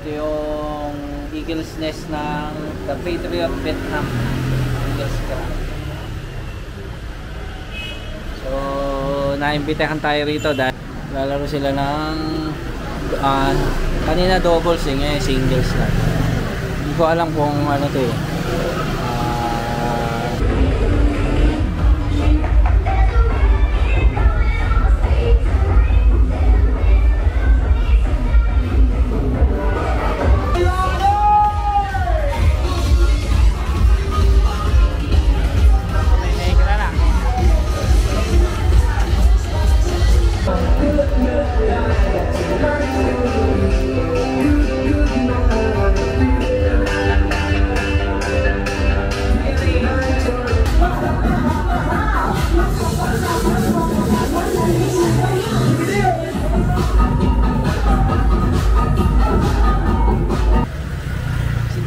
Ito yung Eagle's Nest ng The Patriot Vietnam Eagles Crab. So naimbitahan tayo rito dahil lalaro sila ng kanina doubles ngayon singles lang. Hindi ko alam kung ano to eh.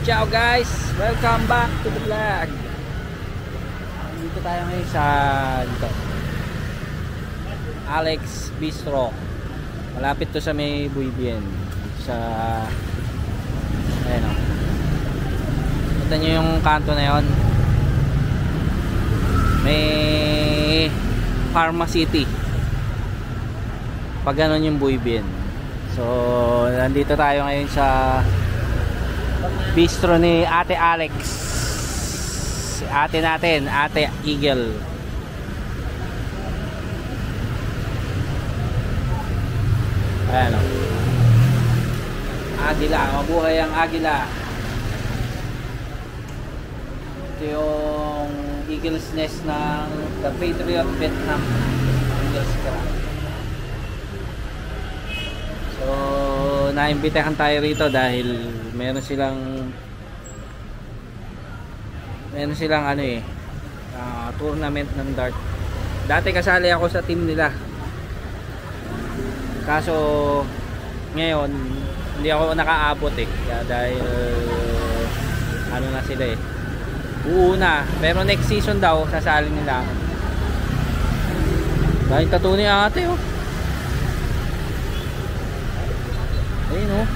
Ciao guys! Welcome back to the vlog. Dito tayo ngayon sa Alex Bistro. Malapit to sa may Buibien. Sa ayan o. Kita nyo yung kanto na yon. May Pharma City. Pag ganon yung Buibien. So nandito tayo ngayon sa bistro ni Ate Alex, si ate natin, Ate Eagle. Ayan o, Agila, mabuhay ang Agila. Ito yung Eagle's Nest ng The Patriot Vietnam Eagles Crab. So naimbitahan tayo rito dahil meron silang ano eh, tournament ng dart. Dati kasali ako sa team nila, kaso ngayon hindi ako nakaabot eh dahil ano na sila eh, uuna. Pero next season daw sasali nila ako. Dahil tattoo ni ate oh. Ayun oh.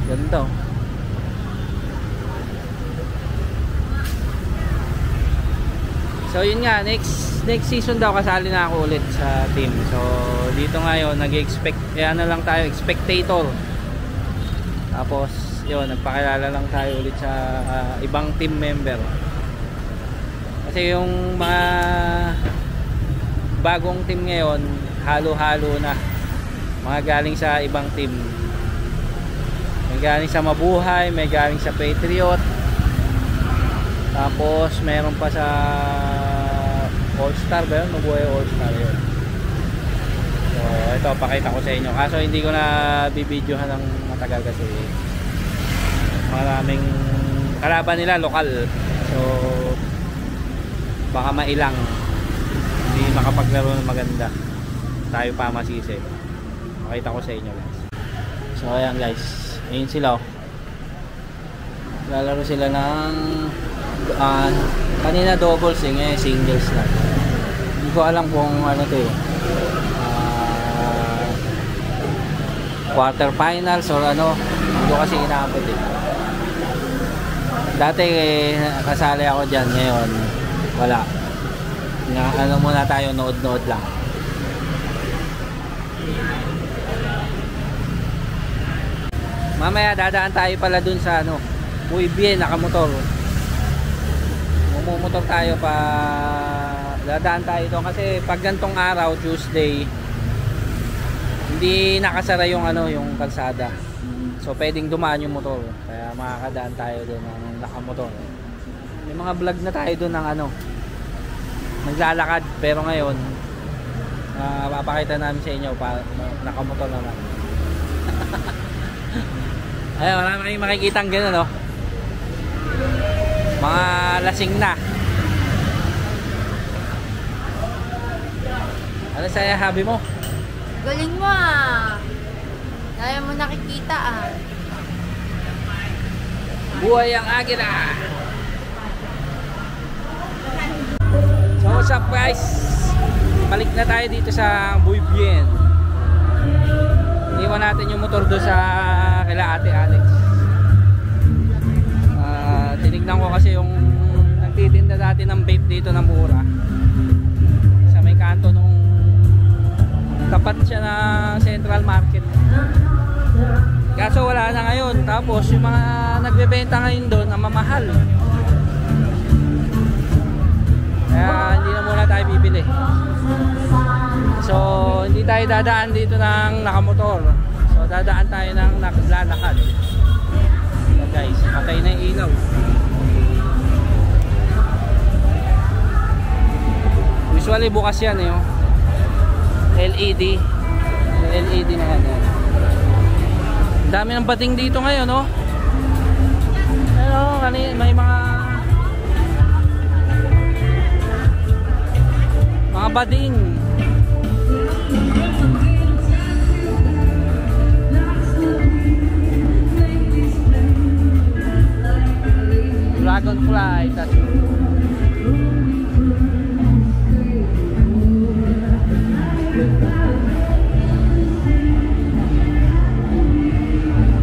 Ganda oh. So yun nga, next season daw kasali na ako ulit sa team. So dito ngayon nag-expect, ano lang tayo, spectator. Tapos yun, nagpakilala lang tayo ulit sa ibang team member. Kasi yung mga bagong team ngayon, halo-halo na. Mga galing sa ibang team. May galing sa Mabuhay, may galing sa Patriot. Tapos meron pa sa All-Star ba yun? Mabuhay All-Star yun. So ito, pakita ko sa inyo. Kaso hindi ko na bibidyohan ng matagal kasi maraming kalaban nila lokal. So baka mailang hindi makapaglaro ng maganda. Tayo pa masisi. Pakita ko sa inyo guys. So ayan guys, ayun sila oh. Lalaro sila ng kanina doubles ngayon singles lang. Hindi ko alam kung ano to eh, quarter finals or ano. Hindi ko kasi inaabot eh. Dati kasali ako dyan, ngayon wala. Ano muna tayo, nood-nood lang. Mamaya dadaan tayo pala dun sa ano, Buibien, nakamotor. Mumotor tayo pa, dadaan tayo doon kasi pag gantong araw, Tuesday, hindi nakasara yung ano, yung kalsada. So pwedeng dumaan yung motor. Kaya makakadaan tayo doon ng nakamotor. May mga vlog na tayo doon ng ano, naglalakad, pero ngayon papakita namin sa inyo pa nakamotor naman. Ay, wala kayong makikita ang gano'n, no? Mga lasing na. Ano sa'yo, habi mo? Galing mo ah. Dahil mo nakikita ah. Buhay ang Agila. So what's up guys? Balik na tayo dito sa Buibien. natin yung motor doon sa kila Ate Alex. Tinignan ko kasi yung nagtitinda dati ng vape dito ng mura sa may kanto nung tapat siya na Central Market. Kaso wala na ngayon. Tapos yung mga nagbebenta ngayon doon ang mamahal. Kaya hindi na muna tayo bibili. So hindi tayo dadaan dito ng nakamotor. So dadaan tayo ng naglalakad. So guys, patay na yung ilaw. Usually bukas yan eh, oh. LED. LED na yan. Ang dami ng bating dito ngayon, oh. Pero may mga bading. Dragonfly tattoo.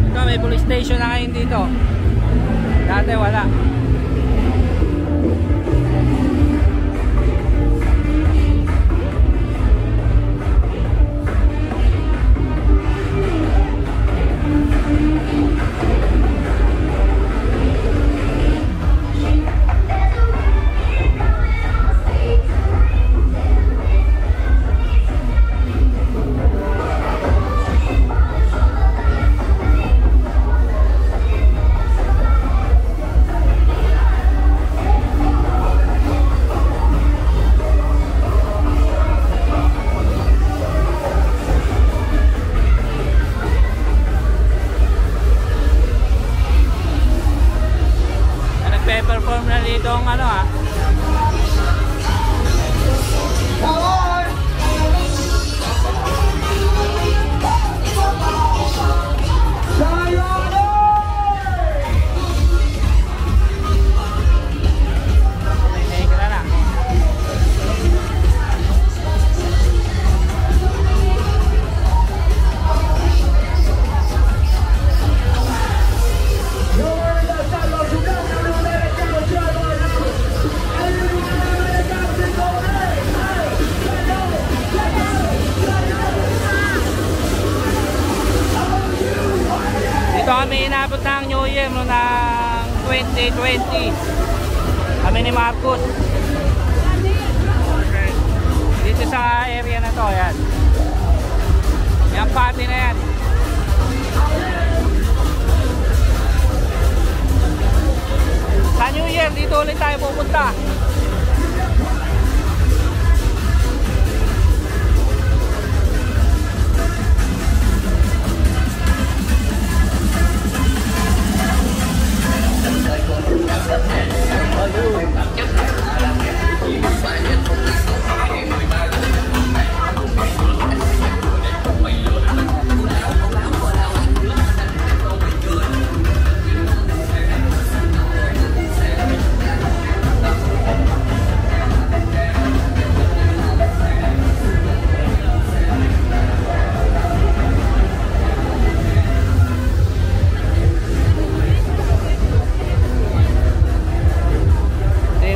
Ito, may police station na ngayon dito. Dati wala. Perform na dito ang ano Dito kami inabot ng New Year no, ng 2020. Kami ni Marcos. Dito sa area na to, yan. Yan party na yan. Sa New Year, dito ulit tayo pupunta.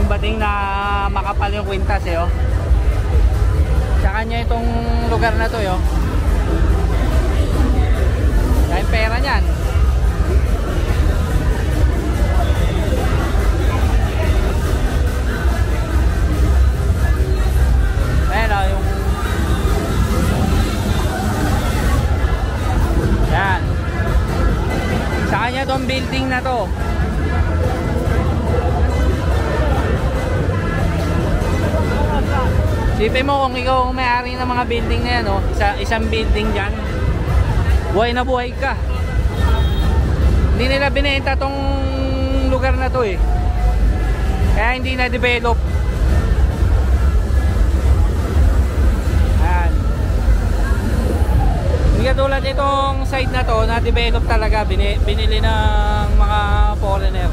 Bating na makapal yung kwintas eh, oh. Sa kanya itong lugar na to, oh. Dahil pera niyan. Ayan, oh, yung yan. Sa kanya itong building na to. Sipin mo kung ikaw ang may-ari ng mga building na yan, oh, isang building dyan, buhay na buhay ka. Hindi nila binenta tong lugar na to eh. Kaya hindi na-develop. Ayan. Hindi katulad itong side na to, na-develop talaga, binili ng mga foreigner.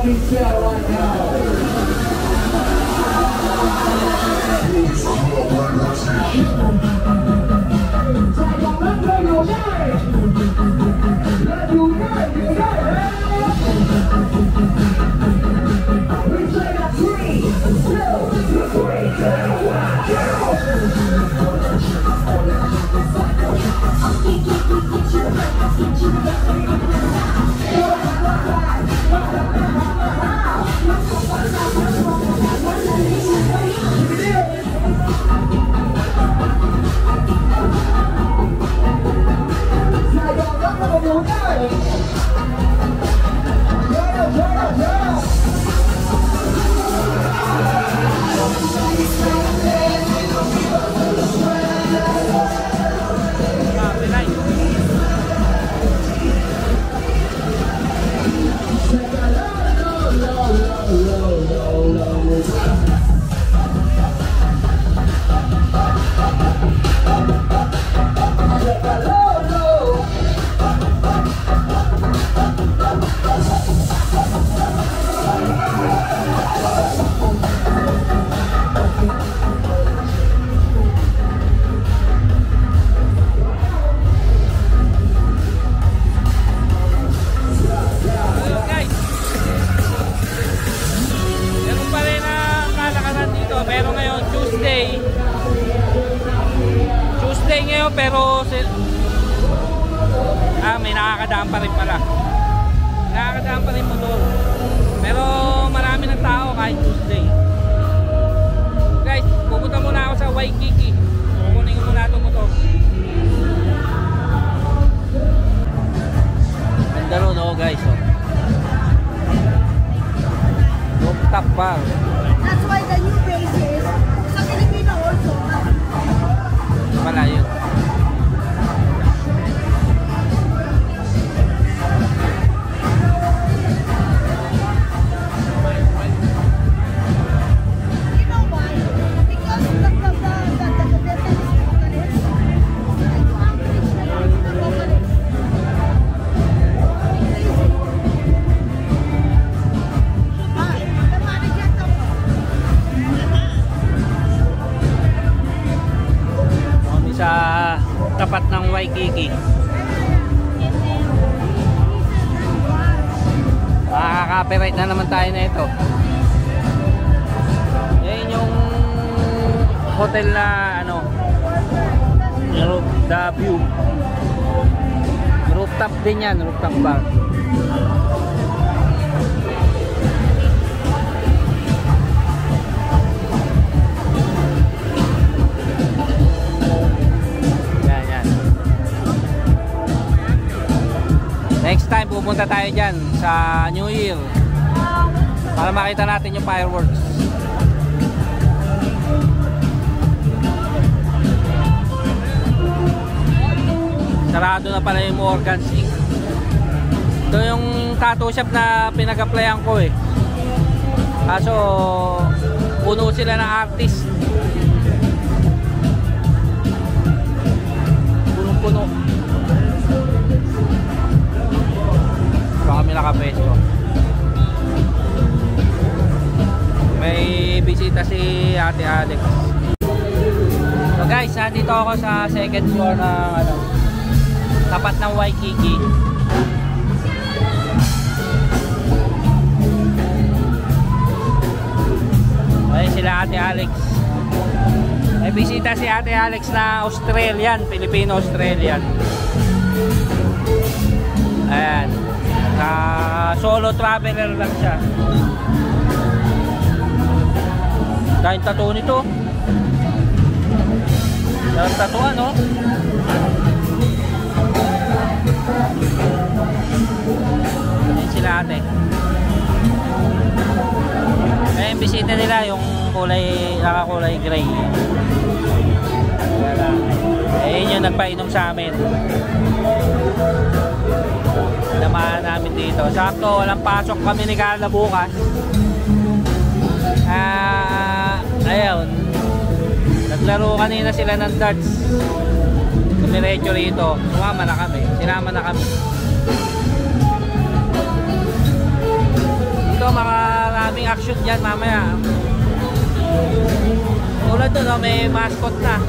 fucking sale right now. Pero may nakakadaan pa rin pala. Nakakadaan pa rin motor. Pero marami ng tao kahit Tuesday. Guys, pupunta muna ako sa Waikiki. Kukunin ko muna itong motor. Ganda ron, oh guys, oh. Rooftop bar. That's why the new base is sa Filipino also. Pala yun. Sa tapat ng Waikiki. Makaka-copyright na naman tayo na ito. Yan yung hotel na ano, The View. Rooftop din yan, rooftop bar. Next time pupunta tayo dyan sa New Year para makita natin yung fireworks. Sarado na pala yung Morgan's Ink. Ito yung tattoo shop na pinag-applyan ko eh. Kaso puno sila ng artist. Punong-puno. Kami nakapesto. May bisita si Ate Alex. So guys, nandito ako sa second floor ng ano, tapat ng Waikiki. Ayun sila Ate Alex. May bisita si Ate Alex na Australian, Filipino-Australian. Ayan. Solo traveler lang siya. Dahil tattoo nito. Dahil tattoo no? Ayan sila ate. Kaya yung bisita nila yung kulay, nakakulay gray. Ayun yung nagpainom sa amin. Naman namin dito. Sakto, walang pasok kami ni Carla bukas. Ayun. Naglaro kanina sila ng darts. Kumiretso rito. Sumama na kami. Sinama na kami. Dito shoot yan mamaya. Tulad doon, oh, may mascot na.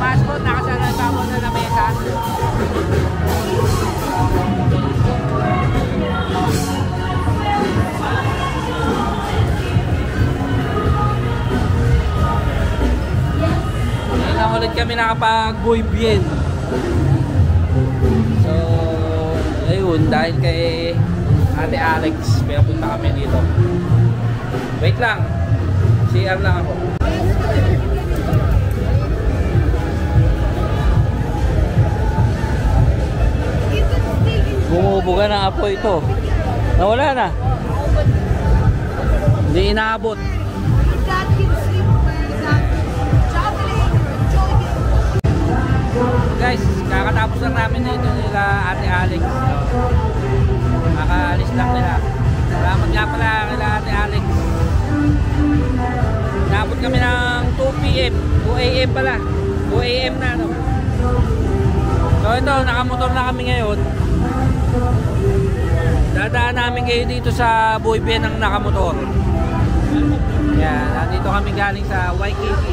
Mascot, nakasalan pa mo na lamesa. Ngayon ulit kami nakapag-buibyen. So, ayun, dahil kay Ate Alex, pinapunta kami dito. Wait lang, CR lang ako. Bumubuga ng apoy ito. Nawala na. Hindi inaabot. Guys, kakatapos lang namin dito nila Ate Alex. Kakaalis lang nila. Salamat nga pala nila Ate Alex. Naabot kami ng 2 PM 2 AM pala 2 AM na no. So ito, nakamotor na kami ngayon. Dadaan namin kayo dito sa buibyen ng nakamotor. Yan, nandito kami galing sa Waikiki.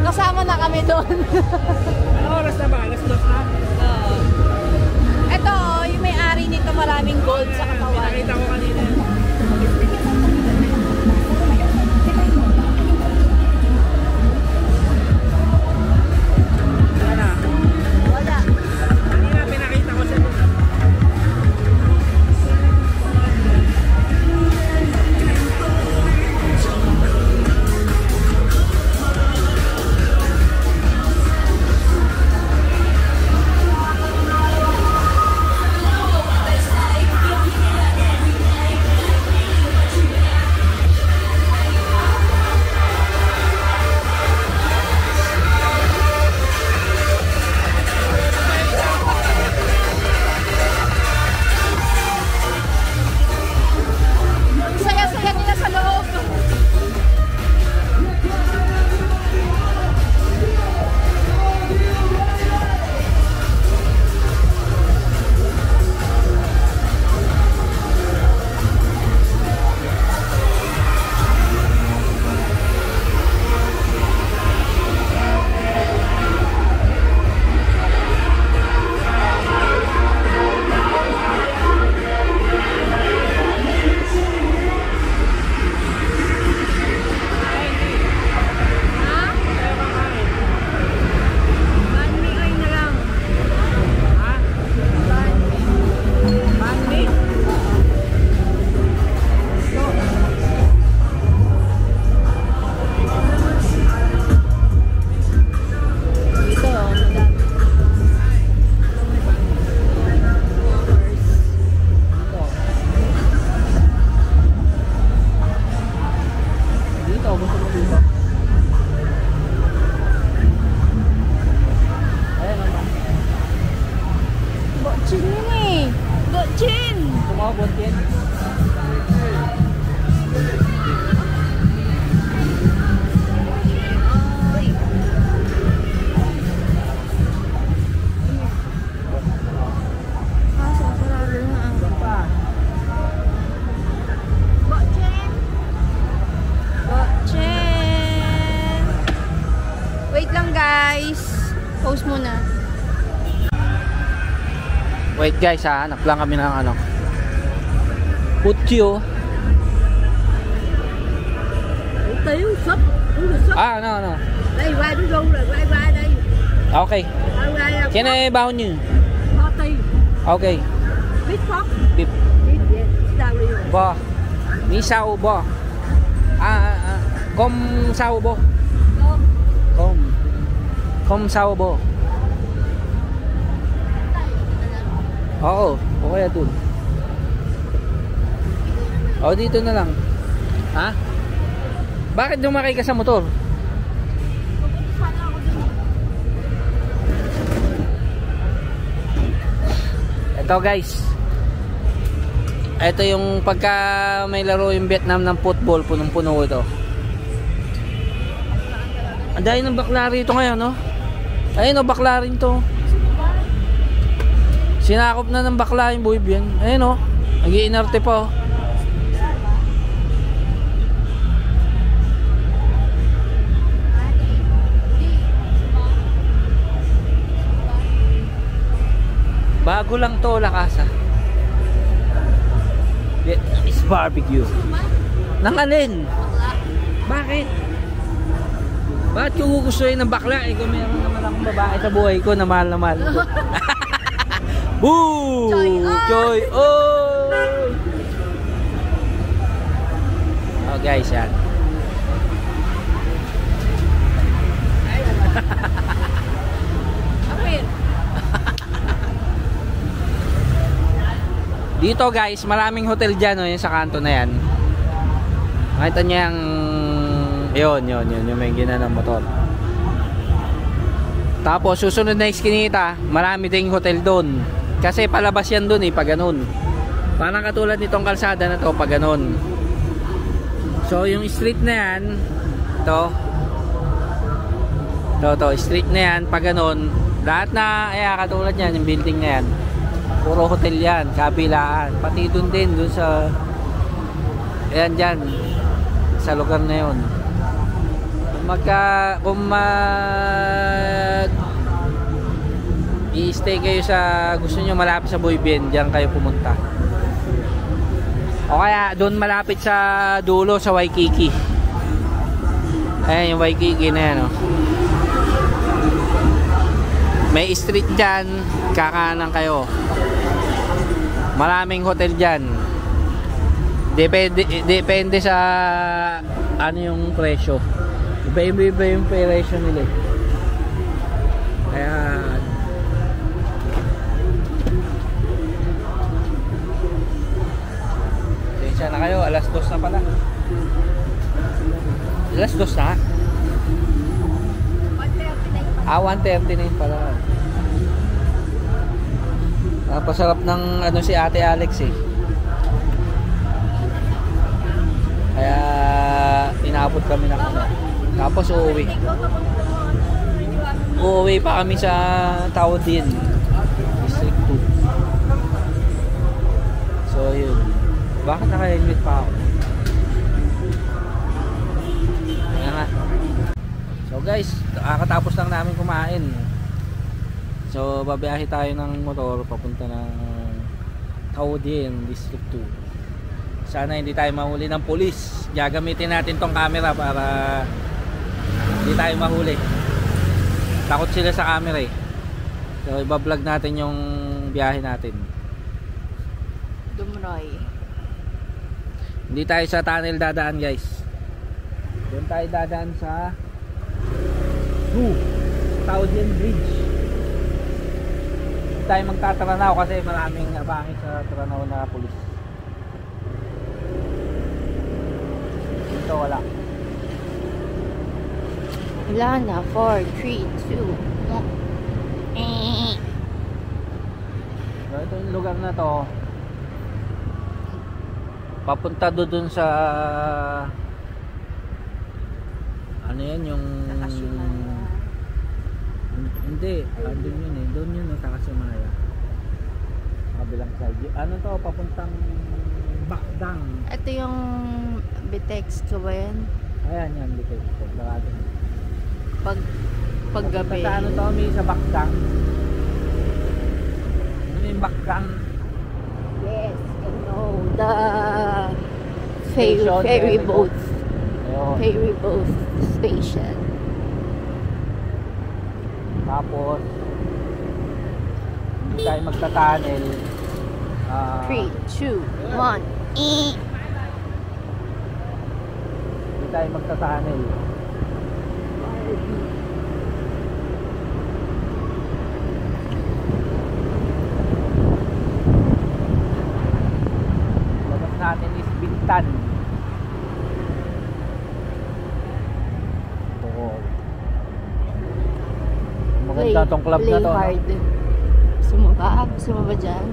Kasama na kami doon. Ano oras na ba? Alas 2 na? Oo. Ito, yung may-ari nito, maraming gold sa katawan. Pinakita ko kanina. Wala na. Wala. Kanina pinakita ko siya doon. Ayan naman. Bochin yun eh. Bochin. Tumabot yan. Wait lang guys. Pause muna. Wait guys ha, hanap lang kami ng ano. Putyo. Tayo, sắp. No. Đây, qua đi luôn rồi, qua đây. Okay. Qua Can I bao nhiêu? 40. Okay. Biết phóc. Bip. Biết vậy. Sao đi rồi? Bo. Ni sao bo. Com sao bo. Com sao bo. Oo, okay na dun. O, dito na lang. Ha? Bakit dumakay ka sa motor? Ito guys. Ito yung pagka may laro yung Vietnam ng football, punong-puno ito. Ang dahil ng bakla rito ngayon, no? Ayun o, bakla rin to. Sinakop na ng bakla yung buhibyan. Ayun o, nag-iinarte pa o. Bago lang to, Lakasa. Vietnamese barbecue. Nang alin? Bakit? Bakit ko gugustuhin ng bakla? Eh, kung meron naman akong babae sa buhay ko na mahal na mahal ko. Boo! Joy! Oh! Oh guys, yan. Dito guys, maraming hotel dyan, no, yung sa kanto na yan. Makita niya yung yun, yung may ginanang motor. Tapos susunod na iskinita, marami ding hotel doon. Kasi palabas yan doon eh, pag ganun. Parang katulad nitong kalsada na to, pag ganun. So yung street na yan, to street na yan, pag ganun, lahat na, katulad yan, yung building na yan, puro hotel yan, kabilaan. Pati doon din, doon sa, ayan dyan, sa lugar na yun. Kung i-stay kayo sa, gusto nyo malapit sa Boyben, dyan kayo pumunta. O kaya doon malapit sa dulo sa Waikiki. Ayan yung Waikiki na yan, oh. May street dyan, kakanan kayo. Maraming hotel dyan. Depende sa ano yung presyo. Iba yung presyo nila. Kaya tensya na kayo, alas 2 na pala. Alas 2 na? 1:30 na yun pala. Napasarap ng ano si Ate Alex eh. Kaya inabot kami ng ano. Tapos uuwi pa kami sa Tao Din District 2. So yun. Bakit naka-helmet pa ako? Kaya nga. So guys, kakatapos lang namin kumain. So babiyahe tayo ng motor papunta ng Tao Din District 2. Sana hindi tayo mahuli ng pulis. Gagamitin natin tong camera para hindi tayo mahuli. Takot sila sa camera eh. So iba-vlog natin yung biyahe natin. Dumroy. Hindi tayo sa tunnel dadaan guys. Doon tayo dadaan sa Tao Din Bridge. Hindi tayo magtatranaw kasi maraming abangi sa tranaw na pulis. Dito wala. Wala na. 4, 3, 2, 1. So, ito yung lugar na to. Papunta doon sa ano yan yung hindi, andun yun eh. Doon yun sa Takashimaya. Kabilang side. Ano to? Papuntang Bakdang. Ito yung Bitex ko ba yan? Ayan yan, Bitex. Paggabi. Sa ano to, may sa Bakdang. Ano yung Bakdang? Yes, I know. The Station, ferry ferry boat. Ayun. Ferry boat station. Tapos hindi tayo magta-tunnel. 3, 2, 1. Hindi tayo magta-tunnel. Labas natin is Bintan. Oo. Maganda tong club na to. Play hard. Gusto mo ba? Gusto mo ba dyan?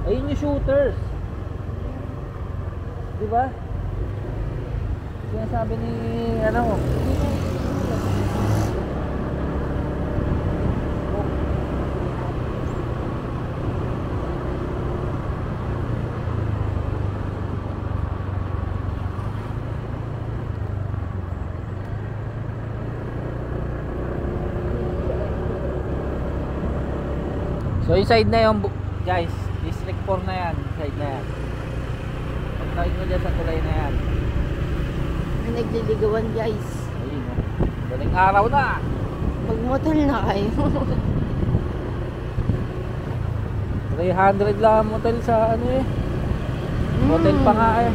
Ayun yung shooters. Di ba? Sinasabi ni ano. So yung side na yung guys, District 4 na yan, side na yan. Pagkain mo dyan sa tulay na yan. May nagliligawan guys. Ayun o. Galing araw na. Mag-motel na kayo. 300 lang ang motel sa ano eh. Hotel pa nga eh.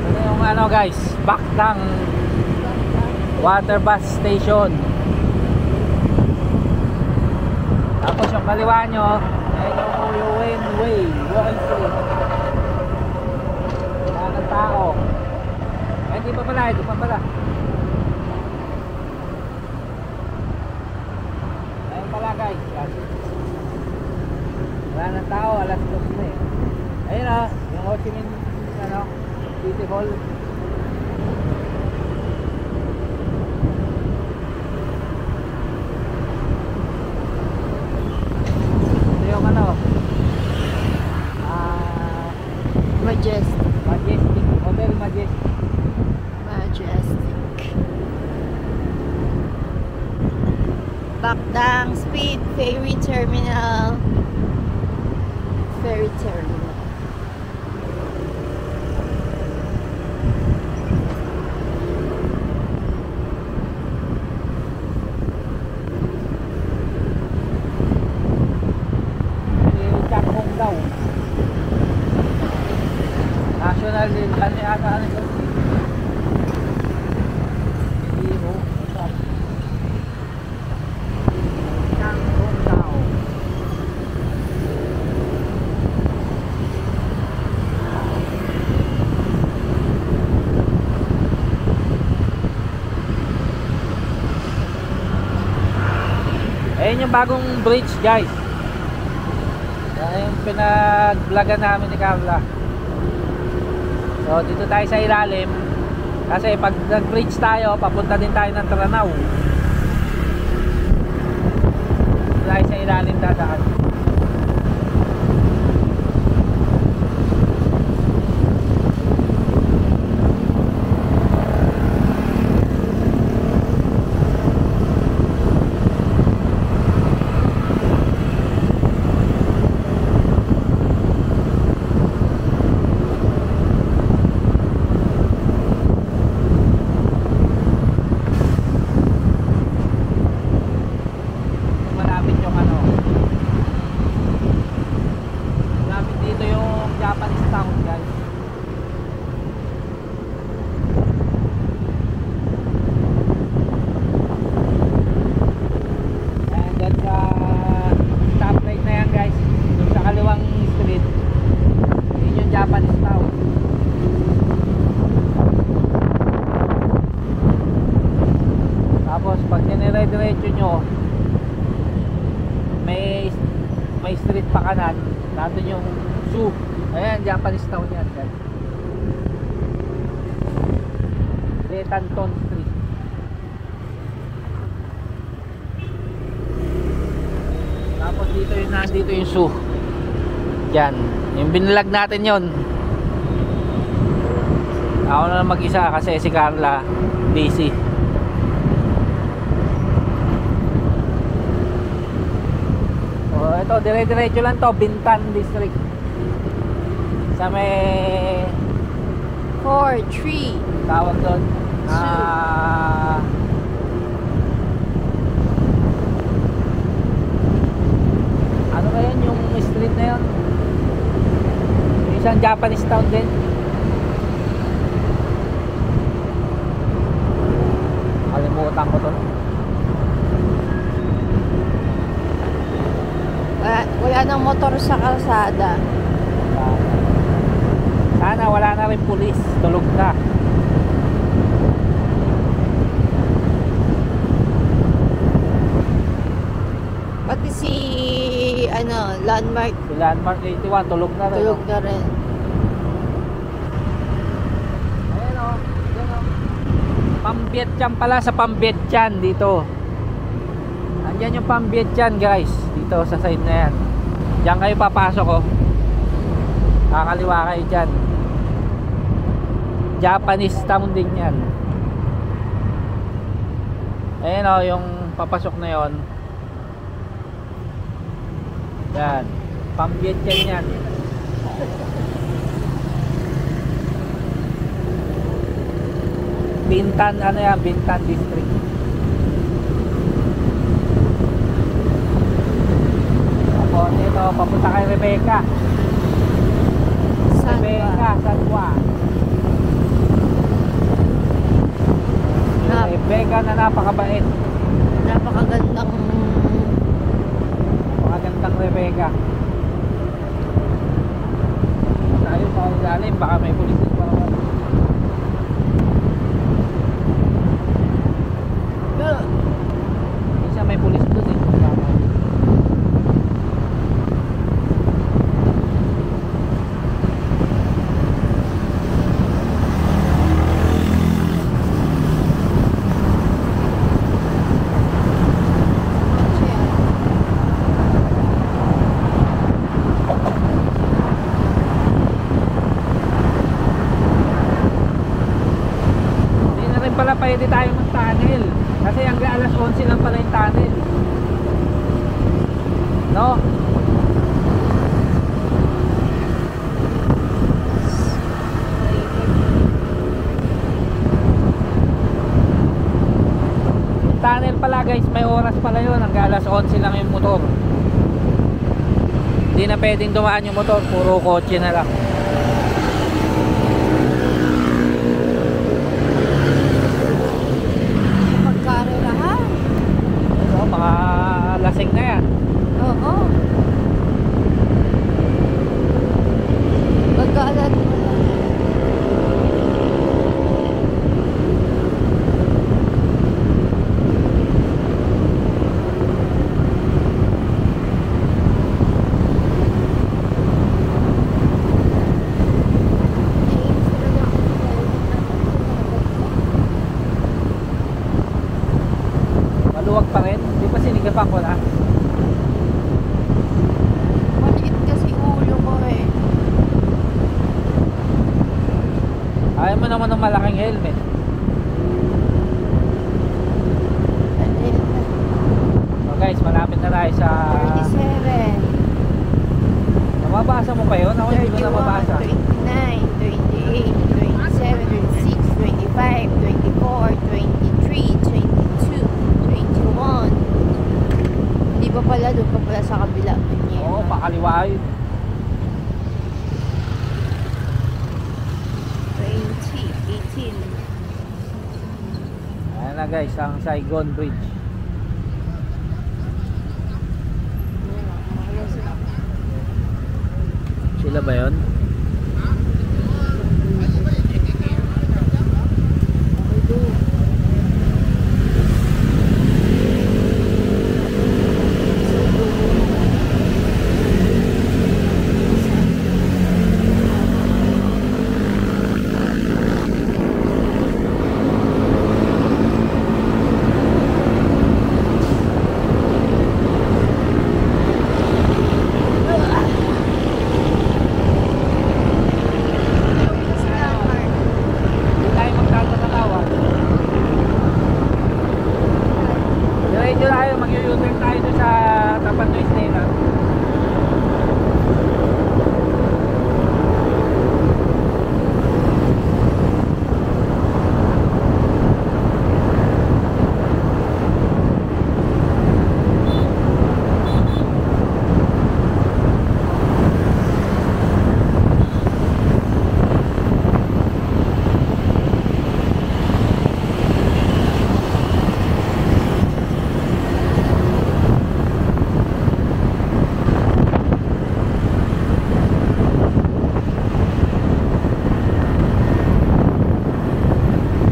Ano yung ano guys, Bakdang Water Bus Station. Tapos yung kaliwa nyo, ayun yung Way, Wall Street. Wala ng tao. Eh di pa pala, ito pa pala. Ayun pala guys, wala ng tao, alas 2 na eh. Ayun ah, yung Ho Chi Minh ano, City Hall. Majestic, Hotel Majestic. Bakdang Speed Ferry Terminal. Ferry Terminal. Chakong daw. National din, ano yata ano ito? Hindi mo, Chakong daw. Ayun yung bagong bridge guys. Yan yung pinag-vlogan namin ni Carla. So dito tayo sa ilalim. Kasi pag nag-bridge tayo, papunta din tayo ng Tranao. Dito tayo sa ilalim dadaan. Tapos pag dinire-diretso nyo, may street pa kanan, nandun yung zoo. Ayan, Japanese town yan guys. Letanton Street. Tapos dito yung nandito yung zoo. Yan, yung binilag natin yon. Ako na lang mag-isa kasi si Carla busy. So ito, dire-diretso lang to, Bintan District. Sa may 4-3 tawag doon, ano kaya yung street na yun? Yung isang Japanese town din. Kalimutan ko to. Wala nang motor sa kalsada. Sana wala na rin pulis, tulog na. Pati si Landmark Si Landmark 81 tulog na rin. tulog na rin. Ayan o, ayan o. Pambietyan pala, sa Pambietyan dito. Andyan yung Pambietyan guys, dito sa side na yan. Diyan kayo papasok o. Kakaliwa kayo dyan. Japanese town din yan. Ayan o, yung papasok na yon. Yan, Pambietyan yan. Bintan, ano yan, Bintan District. Tapos ito, papunta kay Rebecca. Rebecca, Sanwa. Rebecca na napakabait. Napakagandang Rebecca. Tayo pa ang galing, baka may pulis pa naman. Isa may pulis doon eh. Pwede tayo mag-tunnel kasi hanggang alas 11 lang pala yung tunnel, no? Yung tunnel pala guys, may oras pala yun, hanggang alas 11 lang yung motor. Hindi na pwedeng dumaan yung motor, puro kotse na lang. Mga lasing na yan. Oo. Pagkaalan mo na. Maluwag pa rin. Sinigapan ko na. Maliit kasi ulo ko eh. Ayaw mo naman ng malaking helmet. So guys, malapit na tayo sa 37. Nababasa mo pa yun? Ako hindi ko nababasa. 29, 28, 27, 26, 25, 24, 23, 22, 21. Hindi pa pala, doon pa pala sa kabila. Oo, pakaliwa yun. 20, 18. Ayan na guys, ang Saigon Bridge. Sila ba yun? Diretso tayo, mag-u-turn tayo doon sa tapat ng Stena.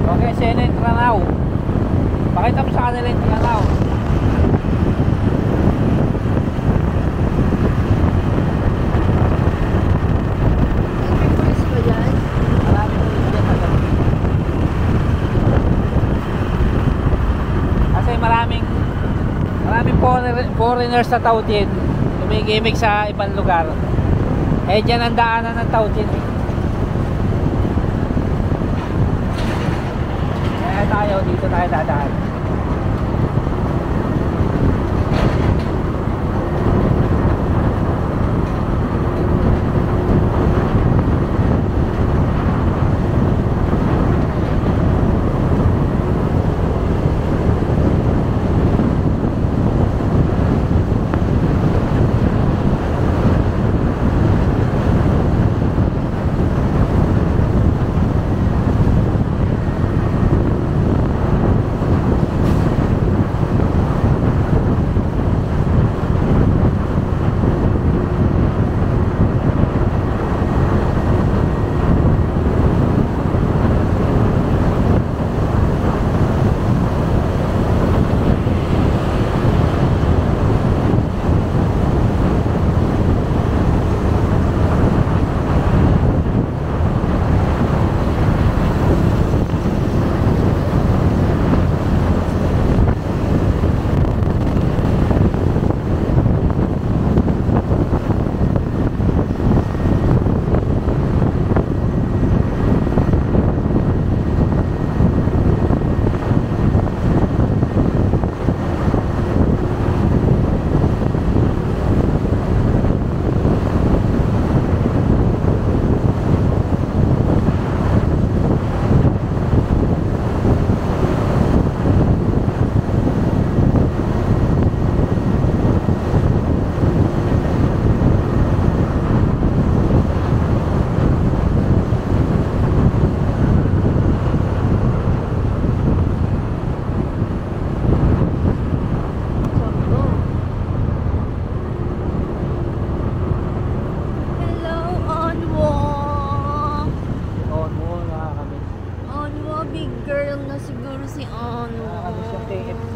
Okay, Senate Ranao. Pakita mo sa kanila yung Ranao. May pulis ba dyan? Marami po dyan magabi. Kasi maraming foreigners sa Taudin. Tumigimik sa ibang lugar. Eh dyan ang daanan ng Taudin. Kaya tayo, dito tayo dadaan. Hello, Onwo. Onwo, nakakamiss. Onwo, big girl na siguro si Onwo. Nakakamiss yung KFC.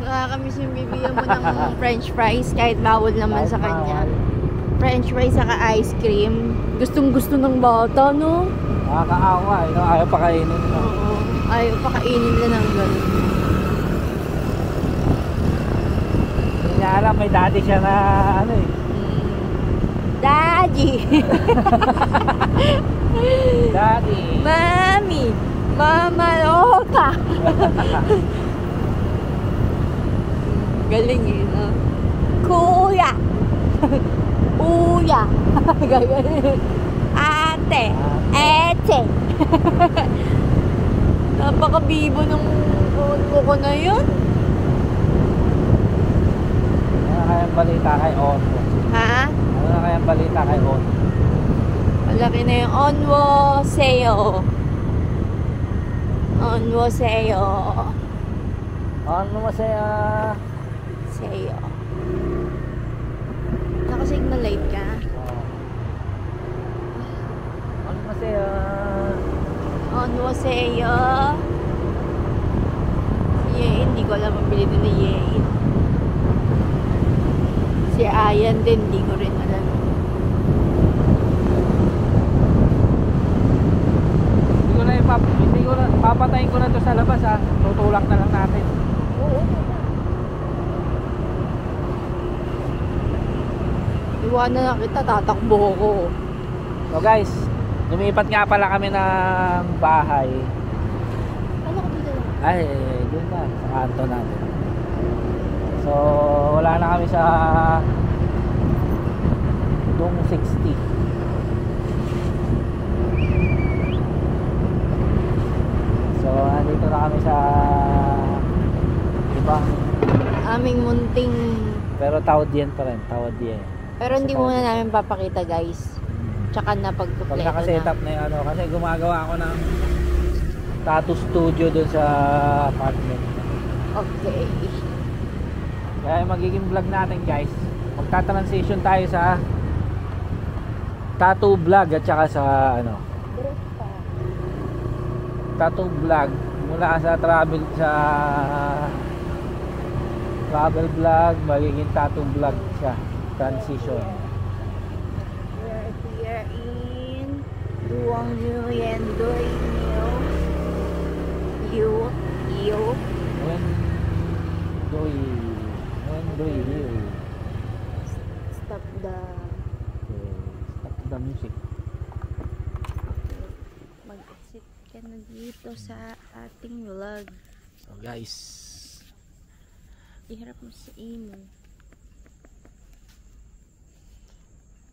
Nakakamiss yung bibigyan mo ng french fries kahit bawal naman sa kanya. French fries saka ice cream. Gustong gusto ng bata, no? Nakakaawa eh, no? Ayaw pa kainin. No? Oo. Ayaw pa kainin na ng gano'n. Hindi niya alam, may daddy siya na ano eh. Daddy! Daddy! Mami! Mama Loka! Galing eh, no? Kuya! Uya! Gagaling. Ate! Ete! Napakabibo ng unmo ko na yun. Ano na kayang balita kay Onwo? Ha? Ano na kayang balita kay Onwo? Malaki na yung Onwo Seo. Onwo Seo. Ano masaya? Seo. Naka-signal light ka? Ano masaya? Onwo Seo. Si Yein, hindi ko alam ang bilhin ni Yein. Si Ayan din, hindi ko rin alam. Hindi ko na, papatayin ko na to sa labas ha. Tutulak na lang natin. Oo. Iwanan na kita, tatakbo ko. So guys, lumipat nga pala kami ng bahay. Ano ko dito lang? Ay, doon na, sa kanto natin. So, wala na kami sa Dong 60. So, andito na kami sa ibang, Aming munting... pero tawad yan pa rin, tawad yan. Pero hindi Sa muna tawad yan. namin papakita guys. Tsaka na Pag pagkumpleto nakaset na. up na yung ano, kasi gumagawa ako ng tattoo studio doon sa apartment. Okay. Kaya magiging vlog natin guys, magta-transition tayo sa tattoo vlog at saka sa ano, tattoo vlog mula sa travel vlog magiging tattoo vlog siya, transition. We're here in Duong Nguyen Doi Niu. When do you Stop the... stop the music. Mag-exit ka na dito sa ating vlog. So guys, Iharap mo sa imo.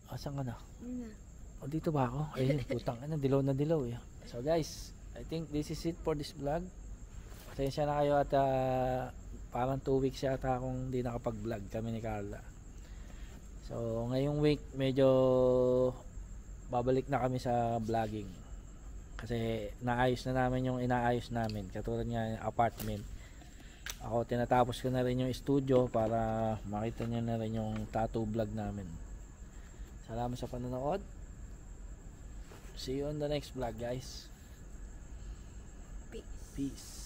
asan ka na? Yun na. O dito ba ako? Ayun, putang ina, dilaw na dilaw eh. So guys, I think this is it for this vlog. Pasensya na kayo at parang 2 weeks yata akong hindi nakapag-vlog kami ni Carla. So ngayong week medyo babalik na kami sa vlogging. Kasi naayos na namin yung inaayos namin. Katulad nga yung apartment. Ako tinatapos ko na rin yung studio para makita nyo na rin yung tattoo vlog namin. Salamat sa panonood. See you on the next vlog guys. Peace. Peace.